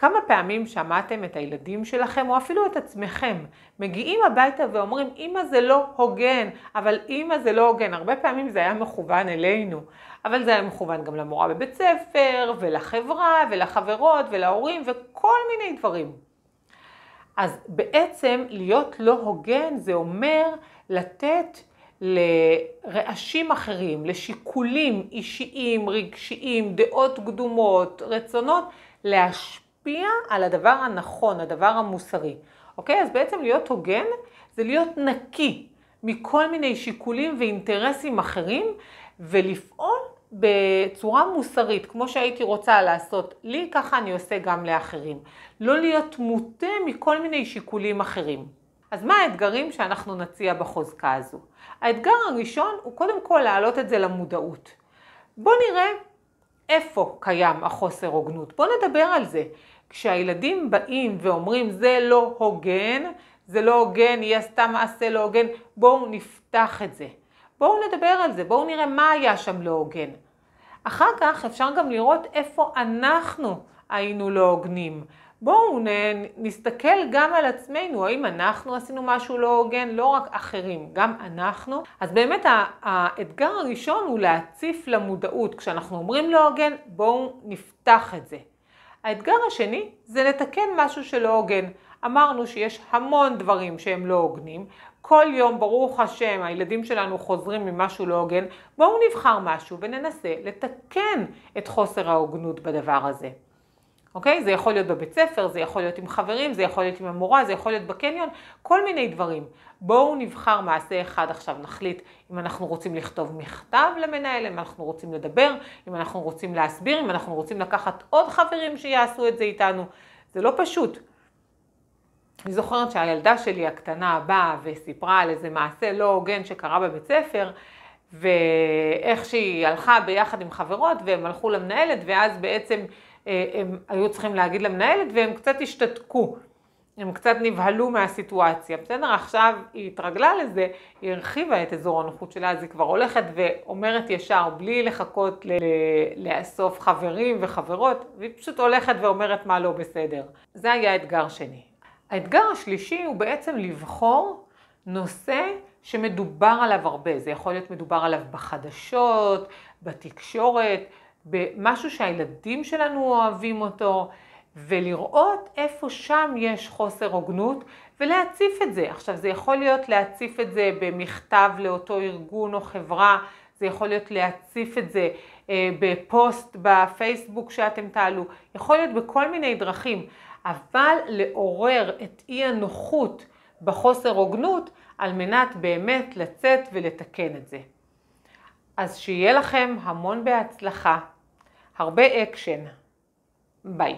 כמה פעמים שמעתם את הילדים שלכם או אפילו את עצמכם מגיעים הביתה ואומרים אמא זה לא הוגן, אבל אמא זה לא הוגן. הרבה פעמים זה היה מכוון אלינו, אבל זה היה מכוון גם למורה בבית ספר ולחברה ולחברות ולהורים וכל מיני דברים. אז בעצם להיות לא הוגן זה אומר לתת לרעשים אחרים, לשיקולים אישיים, רגשיים, דעות קדומות, רצונות, להשפיע על הדבר הנכון, הדבר המוסרי. אוקיי? אז בעצם להיות הוגן זה להיות נקי מכל מיני שיקולים ואינטרסים אחרים, ולפעול בצורה מוסרית, כמו שהייתי רוצה לעשות לי, ככה אני עושה גם לאחרים. לא להיות מוטה מכל מיני שיקולים אחרים. אז מה האתגרים שאנחנו נציע בחוזקה הזו? האתגר הראשון הוא קודם כל להעלות את זה למודעות. בואו נראה איפה קיים החוסר הוגנות. בואו נדבר על זה. כשהילדים באים ואומרים זה לא הוגן, זה לא הוגן, יהיה סתם מעשה לא הוגן, בואו נפתח את זה. בואו נדבר על זה, בואו נראה מה היה שם לא הוגן. אחר כך אפשר גם לראות איפה אנחנו היינו לא הוגנים. בואו נסתכל גם על עצמנו, האם אנחנו עשינו משהו לא הוגן, לא רק אחרים, גם אנחנו. אז באמת האתגר הראשון הוא להציף למודעות. כשאנחנו אומרים לא הוגן, בואו נפתח את זה. האתגר השני זה לתקן משהו שלא הוגן. אמרנו שיש המון דברים שהם לא הוגנים. כל יום, ברוך השם, הילדים שלנו חוזרים ממשהו לא הוגן. בואו נבחר משהו וננסה לתקן את חוסר ההוגנות בדבר הזה. אוקיי? זה יכול להיות בבית ספר, זה יכול להיות עם חברים, זה יכול להיות עם המורה, זה יכול להיות בקניון, כל מיני דברים. בואו נבחר מעשה אחד עכשיו, נחליט אם אנחנו רוצים לכתוב מכתב למנהל, אם אנחנו רוצים לדבר, אם אנחנו רוצים להסביר, אם אנחנו רוצים לקחת עוד חברים שיעשו את זה איתנו. זה לא פשוט. אני זוכרת שהילדה שלי הקטנה באה וסיפרה על איזה מעשה לא הוגן שקרה בבית ספר, ואיך שהיא הלכה ביחד עם חברות והם הלכו למנהלת, ואז בעצם הם היו צריכים להגיד למנהלת והם קצת השתתקו, הם קצת נבהלו מהסיטואציה. בסדר, עכשיו היא התרגלה לזה, היא הרחיבה את אזור הנוחות שלה, אז היא כבר הולכת ואומרת ישר, בלי לחכות לאסוף חברים וחברות, והיא פשוט הולכת ואומרת מה לא בסדר. זה היה אתגר שני. האתגר השלישי הוא בעצם לבחור נושא שמדובר עליו הרבה. זה יכול להיות מדובר עליו בחדשות, בתקשורת, במשהו שהילדים שלנו אוהבים אותו, ולראות איפה שם יש חוסר הוגנות, ולהציף את זה. עכשיו, זה יכול להיות להציף את זה במכתב לאותו ארגון או חברה, זה יכול להיות להציף את זה בפוסט בפייסבוק שאתם תעלו, יכול להיות בכל מיני דרכים, אבל לעורר את אי הנוחות בחוסר הוגנות, על מנת באמת לצאת ולתקן את זה. אז שיהיה לכם המון בהצלחה, הרבה אקשן. ביי.